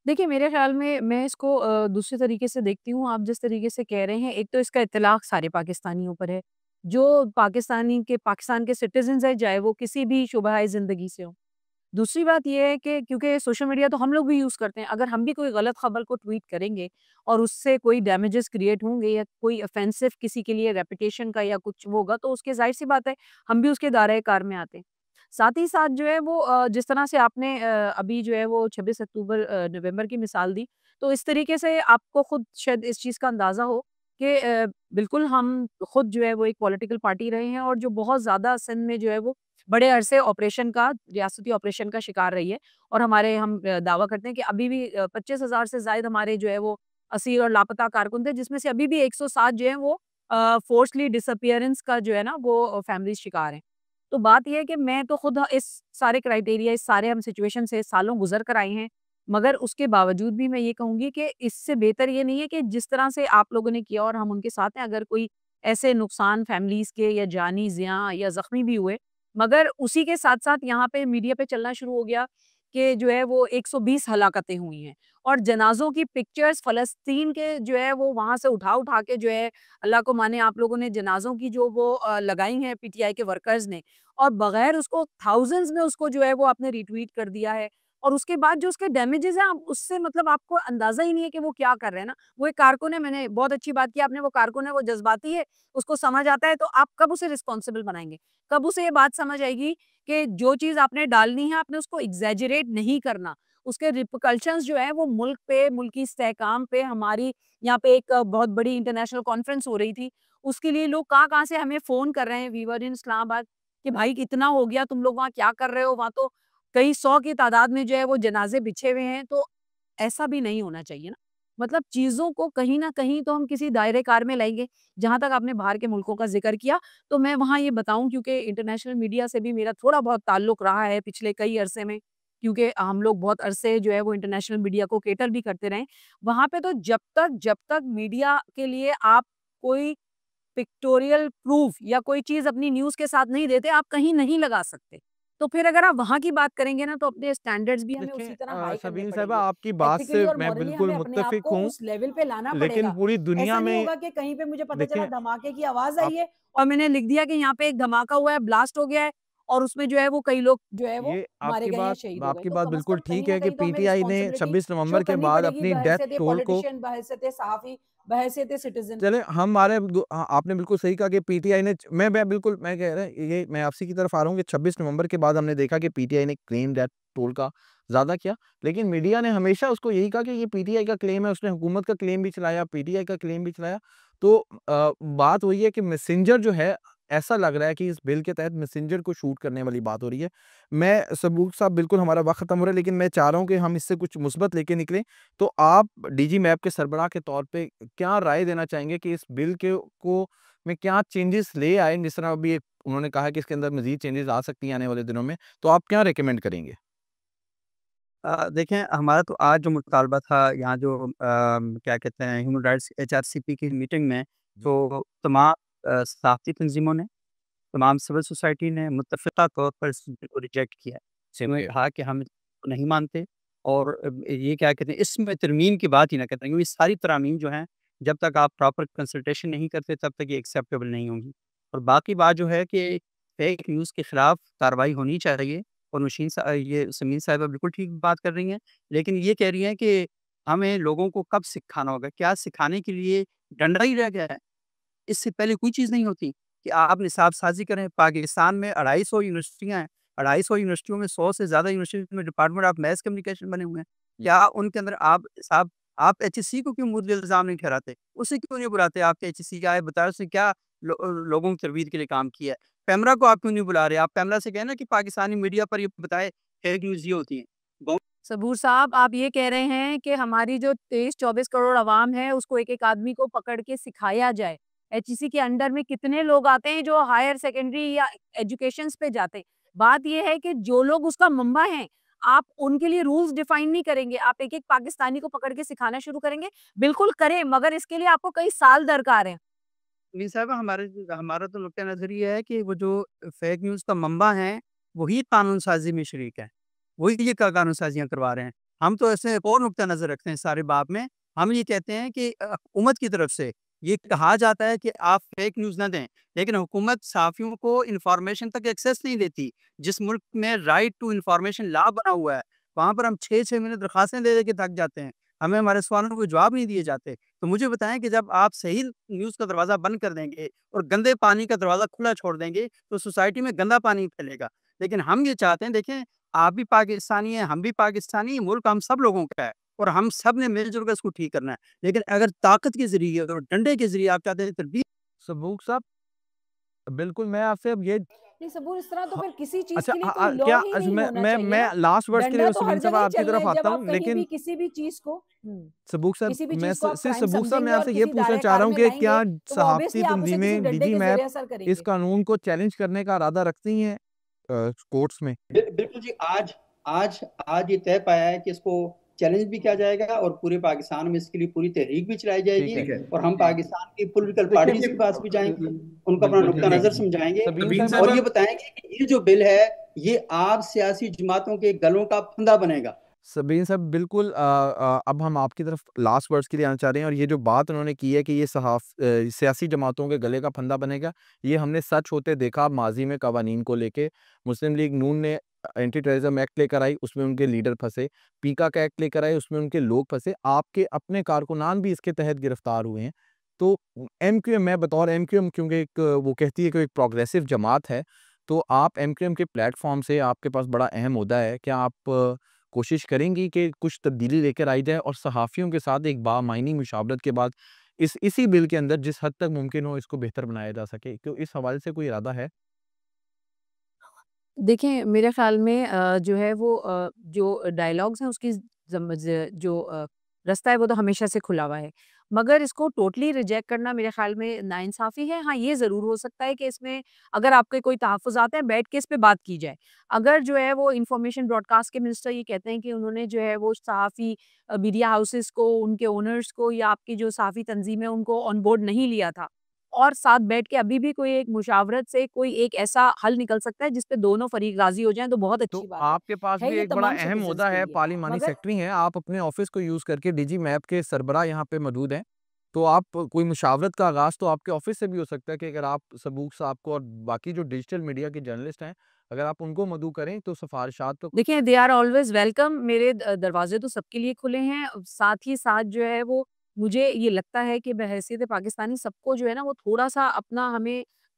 देखिए, मेरे ख़्याल में मैं इसको दूसरे तरीके से देखती हूँ, आप जिस तरीके से कह रहे हैं, एक तो इसका इत्तलाक सारे पाकिस्तानियों पर है। जो पाकिस्तान के सिटिज़न्स हैं, चाहे वो किसी भी शुबह ज़िंदगी से हों। दूसरी बात ये है कि क्योंकि सोशल मीडिया तो हम लोग भी यूज़ करते हैं, अगर हम भी कोई गलत खबर को ट्वीट करेंगे और उससे कोई डैमेजेस क्रिएट होंगे या कोई ऑफेंसिव किसी के लिए रेपुटेशन का या कुछ वो होगा, तो उसके ज़ाहिर-सी बात है, हम भी उसके दायरे-ए-कार में आते हैं। साथ ही साथ जो है वो जिस तरह से आपने अभी जो है वो 26 अक्टूबर नवंबर की मिसाल दी, तो इस तरीके से आपको खुद शायद इस चीज़ का अंदाज़ा हो कि बिल्कुल हम खुद जो है वो एक पॉलिटिकल पार्टी रहे हैं और जो बहुत ज़्यादा सिंध में जो है वो बड़े अरसे ऑपरेशन का रियासती ऑपरेशन का शिकार रही है और हम दावा करते हैं कि अभी भी 25,000 से ज़ायद हमारे जो है वो असीर और लापता कारकुन थे, जिसमें से अभी भी 107 जो है वो फ़ोर्सली डिसअपीयरेंस का जो है ना वो फैमिली शिकार हैं। तो बात ये है कि मैं तो खुद इस सारे क्राइटेरिया, इस सारे हम सिचुएशन से सालों गुज़र कर आई हैं, मगर उसके बावजूद भी मैं ये कहूँगी कि इससे बेहतर ये नहीं है कि जिस तरह से आप लोगों ने किया और हम उनके साथ हैं, अगर कोई ऐसे नुकसान फैमिलीज़ के या जानी ज़िया या ज़ख्मी भी हुए, मगर उसी के साथ-साथ यहाँ पे मीडिया पे चलना शुरू हो गया कि जो है वो 120 हलाकतें हुई हैं और जनाज़ों की पिक्चर्स फ़लस्तीन के जो है वो वहाँ से उठा-उठा के जो है अल्लाह को माने आप लोगों ने जनाज़ों की जो वो लगाई हैं पीटीआई के वर्कर्स ने और बगैर उसको थाउज़ेंड्स में उसको जो है वो आपने रीट्वीट कर दिया है और उसके बाद जो उसके डैमेजेज़ हैं, आप उससे मतलब आपको अंदाज़ा ही नहीं है कि वो क्या कर रहे हैं ना। वो एक कारकुन है, मैंने बहुत अच्छी बात की आपने, वो कारकुन है, वो जज़्बाती है, उसको समझ आता है, तो आप कब उसे रिस्पॉन्सिबल बनाएँगे? कब उसे ये बात समझ आएगी कि जो चीज़ आपने डालनी है, आपने उसको एक्ज़ैजरेट नहीं करना। उसके रिपरकल्शंस जो हैं, वो मुल्क पे, मुल्की इस्तेहकाम पे, हमारी यहाँ पे एक बहुत बड़ी इंटरनेशनल कॉन्फ्रेंस हो रही थी, उसके लिए लोग कहाँ-कहाँ से हमें फ़ोन कर रहे हैं, वी वर इन इस्लामाबाद कि भाई इतना हो गया, तुम लोग वहाँ क्या कर रहे हो? वहाँ तो कई 100 की तादाद में जो है वो जनाज़े बिछे हुए हैं, तो ऐसा भी नहीं होना चाहिए ना। मतलब चीज़ों को कहीं न कहीं तो हम किसी दायरे-कार में लाएँगे। जहाँ तक आपने बाहर के मुल्कों का ज़िक्र किया, तो मैं वहाँ ये बताऊँ क्योंकि इंटरनेशनल मीडिया से भी मेरा थोड़ा-बहुत ताल्लुक रहा है पिछले कई अरसे में, क्योंकि हम लोग बहुत अरसे जो है वो इंटरनेशनल मीडिया को कैटर भी करते रहे। वहाँ पे तो जब तक मीडिया के लिए आप कोई पिक्टोरियल प्रूफ या कोई चीज़ अपनी न्यूज़ के साथ नहीं देते, आप कहीं नहीं लगा सकते। तो फिर अगर आप वहाँ की बात करेंगे ना, तो अपने स्टैंडर्ड्स भी हमें देखिए उसी तरह हाई करने सबीन साहिबा पड़ेंगे। आपकी बात एथिकली से और मैं मॉरली बिल्कुल हमें अपने आप मुत्तफ़िक को हूँ, उस लेवल पे लाना लेकिन पड़ेगा। पूरी दुनिया ऐसा नहीं में होगा कि कहीं पे मुझे पता चला देखिए धमाके की आवाज़ आई आप है और मैंने लिख दिया कि यहाँ पे एक धमाका हुआ है, ब्लास्ट हो गया है और उसमें जो है वो कई लोग जो है वो ये मारे गए हैं, शहीद हो गए। आपकी तो बात कम से बिल्कुल कम कहीं ठीक न है कि कहीं तो हमें पीटीआई ने रिस्पॉन्सिबिलिटी 26 शो नवंबर के करनी बाद पड़ेगी अपनी डेथ बहैसियत टोल को पॉलिटिशियन, बहैसियत सहाफ़ी, बहैसियत सिटीज़न। चले हमारे आपने बिल्कुल सही कहा कि पीटीआई ने मैं बिल्कुल मैं कह रहा ये मैं आपसी की तरफ आ रहा हूँ कि 26 नवंबर के बाद हमने देखा कि पीटीआई ने क्लेम डेथ टोल का ज़्यादा किया, लेकिन मीडिया ने हमेशा उसको यही कहा कि ये पीटीआई का क्लेम है, उसने हुकूमत का क्लेम भी चलाया, पीटीआई का क्लेम भी चलाया। तो बात वही है कि मैसेंजर जो है, ऐसा लग रहा है कि इस बिल के तहत मैसेंजर को शूट करने वाली बात हो रही है। मैं सबूत साहब बिल्कुल हमारा वक़्त खत्म हो रहा है, लेकिन मैं चाह रहा हूँ कि हम इससे कुछ मुस्बत लेके निकलें। तो आप डीजी मैप के सरबराह के तौर पे क्या राय देना चाहेंगे कि इस बिल के को में क्या चेंजेस ले आएँ? जिस तरह अभी उन्होंने कहा कि इसके अंदर मज़ीद चेंजेस आ सकती हैं आने वाले दिनों में, तो आप क्या रिकमेंड करेंगे? देखें हमारा तो आज जो मुतालबा था यहाँ जो क्या कहते हैं ह्यूमन राइट्स एचआरसीपी की मीटिंग में, जी। तो तमाम सहाफ़ती तंजीमों ने, तमाम सिविल सोसाइटी ने मुत्तफ़िक़ा तौर पर इस बिल को रिजेक्ट किया है। उन्होंने ओके। कहा कि हम इसको नहीं मानते और ये क्या कहते हैं इसमें तरमीम की बात ही ना करते, क्योंकि सारी तरामीम जो हैं जब तक आप प्रॉपर कंसल्टेशन नहीं करते तब तक ये एक्सेप्टेबल नहीं होंगी। और बाकी बात जो है कि फेक न्यूज़ के खिलाफ कार्रवाई होनी चाहिए और ये समीन साहिबा बिल्कुल ठीक बात कर रही हैं। लेकिन ये कह रही हैं कि हमें लोगों को कब सिखाना होगा? क्या सिखाने के लिए डंडा ही रह गया है? इससे पहले कोई चीज़ नहीं होती कि आप निसाब साज़ी करें। पाकिस्तान में 250 यूनिवर्सिटियाँ हैं, 250 यूनिवर्सिटियों में 100 से ज़्यादा यूनिवर्सिटी में डिपार्टमेंट ऑफ मैस कम्युनिकेशन बने हुए हैं। क्या उनके अंदर आप एचईसी को क्यों मुद्दे इल्ज़ाम नहीं ठहराते? उसे क्यों नहीं बुलाते? आपके एचईसी क्या है बताएँ, उसने क्या लोगों की तरबियत के लिए काम किया है? पैमरा को आप क्यों नहीं बुला रहे? आप पैमरा से कहें ना कि पाकिस्तानी मीडिया पर ये बताए फेक न्यूज़ ये होती हैं। सबूर साहब, आप ये कह रहे हैं कि हमारी जो 23-24 करोड़ अवाम है, उसको एक-एक आदमी को पकड़ के सिखाया जाए। एचईसी के अंडर में कितने लोग आते हैं जो हायर सेकेंडरी या एजुकेशंस पे जाते हैं। बात ये है कि जो लोग उसका मंबा हैं, आप उनके लिए रूल्स डिफाइन नहीं करेंगे। आप एक-एक पाकिस्तानी को पकड़ के सिखाना शुरू करेंगे। बिल्कुल करें, मगर इसके लिए आपको कई साल दरकार हैं। नहीं साहब हमारा तो नुक्ता नज़र ये है कि वो जो फेक न्यूज़ का मंबा है, वही कानून साज़ी में शरीक है। वही ये कानून साज़ियाँ करवा रहे हैं। हम तो ऐसे एक और नुक्ता नज़र रखते हैं सारे बाब में। हम ये कहते हैं कि हुकूमत की तरफ से ये कहा जाता है कि आप फेक न्यूज़ ना दें, लेकिन हुकूमत सहाफ़ियों को इन्फॉर्मेशन तक एक्सेस नहीं देती। जिस मुल्क में राइट टू इन्फॉर्मेशन लॉ बना हुआ है, वहाँ पर हम 6-6 महीने दरख़्वास्तें दे के थक जाते हैं। हमें हमारे सवालों के जवाब नहीं दिए जाते। तो मुझे बताएँ कि जब आप सही न्यूज़ का दरवाज़ा बंद कर देंगे और गंदे पानी का दरवाज़ा खुला छोड़ देंगे, तो सोसाइटी में गंदा पानी फैलेगा। लेकिन हम ये चाहते हैं, देखें, आप भी पाकिस्तानी हैं, हम भी पाकिस्तानी, मुल्क हम सब लोगों का है और हम सब ने मिल-जुल कर इसको ठीक करना है। लेकिन अगर ताकत के ज़रिए और डंडे के ज़रिए आप चाहते हैं तरबीब। सबूक साहब, बिल्कुल मैं आपसे अब ये नहीं सबूर, इस तरह तो ह फिर किसी चीज़ अच्छा के लिए कोई लॉ क्या ही नहीं होना चाहिए मैं ना। लास्ट वर्ड्स के डंडा लिए तो हर समीन साहब जगह ही आपकी चल रहा तरफ है। जब आता आप हूँ, कहीं भी लेकिन किसी भी चीज़ को सबूक साहब किसी भी मैं चीज़ को आप सिर्फ क्राइम सबूक साहब मैं समझेंगे और आपसे ये किसी पूछना दायरे चाह रहा कार हूँ में कि लाएँगे, क्या तो वो सहाफ़ती ऑब्वियसली आप उसे किसी तंज़ीमें, डंडे डीजी के मैप ज़रिए असर इस करेंगे। कानून को चैलेंज करने का इरादा रखती हैं कोर्ट्स में? बिल्कुल जी, आज आज आज ये तय पाया है कि इसको चैलेंज भी किया जाएगा और पूरे पाकिस्तान में इसके लिए पूरी तहरीक भी चलाई ठीक जाएगी है। और हम पाकिस्तान की पॉलिटिकल देखिए पार्टीज़ के पास भी जाएँगे, उनको अपना बिल्कुल नुक्ता ठीक है। नज़र समझाएँगे सबीन और साहब ये बताएँगे कि ये जो बिल है, ये आप सियासी जमातों के गलों का फंदा बनेगा। सबीन साहब बिल्कुल अब हम आपकी तरफ लास्ट वर्ड्स के लिए आना चाह रहे हैं और ये जो बात उन्होंने की है कि ये सियासी जमातों के गले का फंदा बनेगा, ये हमने सच होते देखा माज़ी में कवानीन को लेके। मुस्लिम लीग नून ने एंटी टेररिज्म एक्ट लेकर आई, उसमें उनके लीडर फँसे। पीका का एक्ट लेकर आए, उसमें उनके लोग फँसे। आपके अपने कारकुनान भी इसके तहत गिरफ्तार हुए हैं। तो एमक्यूएम मैं बतौर एमक्यूएम क्योंकि एक वो कहती है कि एक प्रोग्रेसिव जमात है, तो आप एमक्यूएम के प्लेटफ़ॉर्म से आपके पास बड़ा अहम ओहदा है। क्या आप कोशिश करेंगी कि कुछ तब्दीली लेकर आई जाए और सहाफ़ियों के साथ एक बामायनी मुशावरत के बाद इसी बिल के अंदर जिस हद तक मुमकिन हो इसको बेहतर बनाया जा सके? तो इस हवाले से कोई इरादा है? देखिए, मेरे ख़्याल में जो है वो जो डायलॉग्स हैं उसकी जो रास्ता है वो तो हमेशा से खुला हुआ है। मगर इसको टोटली रिजेक्ट करना मेरे ख़्याल में नाइंसाफ़ी है। हाँ, ये ज़रूर हो सकता है कि इसमें अगर आपके कोई तहफ़्फ़ुज़ात हैं, बैठ के इस पे बात की जाए। अगर जो है वो इन्फॉर्मेशन ब्रॉडकास्ट के मिनिस्टर ये कहते हैं कि उन्होंने जो है वो सहाफ़ी मीडिया हाउसेज़ को, उनके ओनर्स को या आपकी जो सहाफ़ी तंज़ीम है उनको ऑन बोर्ड नहीं लिया था। और साथ बैठ के अभी भी कोई एक मुशावरत से कोई एक ऐसा हल निकल सकता है जिस पे दोनों फरीक राज़ी हो जाएँ तो बहुत तो अच्छी बात आपके पास है भी ये एक बड़ा तमाम अहम सिटीज़न्स ओहदा के है, लिए। पार्लिमानी मगर सेक्रेटरी हैं, आप अपने ऑफ़िस को यूज़ करके डिजी मैप के सरबराह यहाँ पे मौजूद हैं। तो आप कोई मुशावरत का आगाज़ तो आपके ऑफ़िस से भी हो सकता है कि अगर आप सबूक साहब को और बाकी जो डिजिटल मीडिया के जर्नलिस्ट हैं, अगर आप उनको मदऊ करें तो सिफ़ारिशात तो देखिए दे आर ऑलवेज़ वेलकम मेरे दरवाज़े तो सबके लिए खुले हैं। साथ ही साथ जो है वो मुझे ये लगता है कि बहैसियत पाकिस्तानी सबको जो है ना वो थोड़ा-सा अपना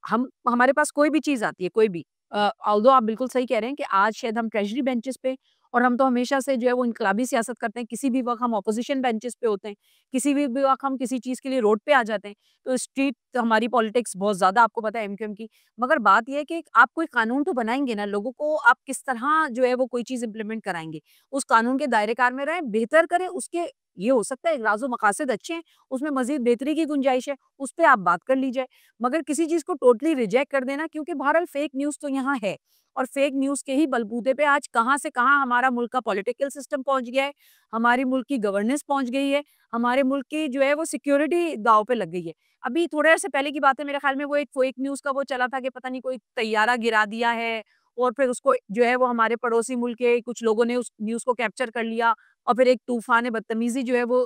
हम हमारे पास कोई भी चीज़ आती है, कोई भी ऑल्दो आप बिल्कुल सही कह रहे हैं कि आज शायद हम ट्रेज़री बेंचेस पे और हम तो हमेशा से जो है वो इनकलाबी सियासत करते हैं, किसी भी वक़्त हम ऑपोज़िशन बेंचेस पे होते हैं, किसी भी वक़्त हम किसी चीज़ के लिए रोड पे आ जाते हैं। तो स्ट्रीट हमारी पॉलिटिक्स बहुत ज़्यादा आपको पता है एमक्यूएम की। मगर बात ये है कि आप कोई कानून तो बनाएँगे ना, लोगों को आप किस तरह जो है वो कोई चीज़ इम्प्लीमेंट कराएँगे। उस कानून के दायरे-कार में रहें, बेहतर करें, उसके ये हो सकता है राज़ो मकासद अच्छे हैं, उसमें मज़ीद बेहतरी की गुंजाइश है, उस पे आप बात कर लीजिए। मगर किसी चीज़ को टोटली रिजेक्ट कर देना क्योंकि बहरहाल फेक न्यूज़ तो यहाँ है और फेक न्यूज़ के ही बलबूते पे आज कहाँ से कहाँ हमारा मुल्क का पॉलिटिकल सिस्टम पहुँच गया है, हमारी मुल्क की गवर्नेंस पहुँच गई है, हमारे मुल्क की जो है वो सिक्योरिटी दाँव पे लग गई है। अभी थोड़े अर्से पहले की बात है मेरे ख़्याल में वो एक फेक न्यूज़ का वो चला था कि पता नहीं कोई तैयारा गिरा दिया है और फिर उसको जो है वो हमारे पड़ोसी मुल्क के कुछ लोगों ने उस न्यूज़ को कैप्चर कर लिया और फिर एक तूफ़ान बदतमीज़ी जो है वो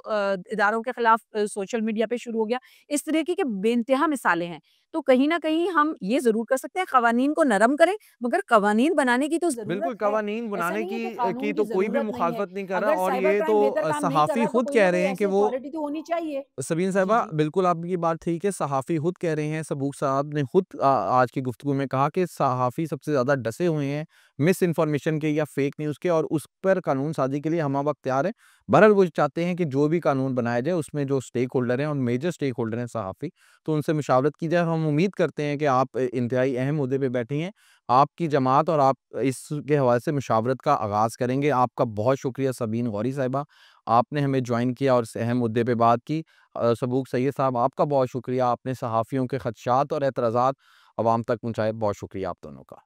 इदारों के खिलाफ सोशल मीडिया पे शुरू हो गया। इस तरीके के बेइंतहा मिसालें हैं। तो कहीं न कहीं हम ये ज़रूर कर सकते हैं क़वानीन को नरम करें, मगर क़वानीन बनाने की तो ज़रूरत बिल्कुल, है। कवानीन ऐसा बनाने नहीं है कि की कानून की तो कोई भी ज़रूरत नहीं है। मुखालफत नहीं कर रहा अगर और साइबर ये तो क्राइम बेहतर काम नहीं कर सहाफ़ी रहा तो खुद कोई कह ना रहे कोई हैं कि ऐसी वो अथॉरिटी तो होनी चाहिए। सबीन जी, साहिबा, जी। बिल्कुल आपकी बात ठीक है, सहाफ़ी खुद कह रहे हैं, सबूक साहब ने खुद आज की गुफ्तगू में कहा कि सहाफ़ी सबसे ज़्यादा डसे हुए हैं मिस इन्फॉर्मेशन के या फ़ेक न्यूज़ के और उस पर कानून साज़ी के लिए हम वक़्त तैयार हैं। बहरहाल वो चाहते हैं कि जो भी कानून बनाया जाए उसमें जो स्टेक होल्डर हैं और मेजर स्टेक होल्डर हैं सहाफ़ी, तो उनसे मुशावरत की जाए। हम उम्मीद करते हैं कि आप इंतहाई अहम ओहदे पे बैठी हैं, आपकी जमात और आप इसके हवाले से मुशावरत का आगाज़ करेंगे। आपका बहुत शुक्रिया सबीन गौरी साहिबा, आपने हमें जॉइन किया और इस अहम मुद्दे पे बात की। सबूक सैयद साहब, आपका बहुत शुक्रिया, आपने सहाफ़ियों के ख़दशात और एतराज़ात अवाम तक पहुँचाए। बहुत शुक्रिया आप दोनों का।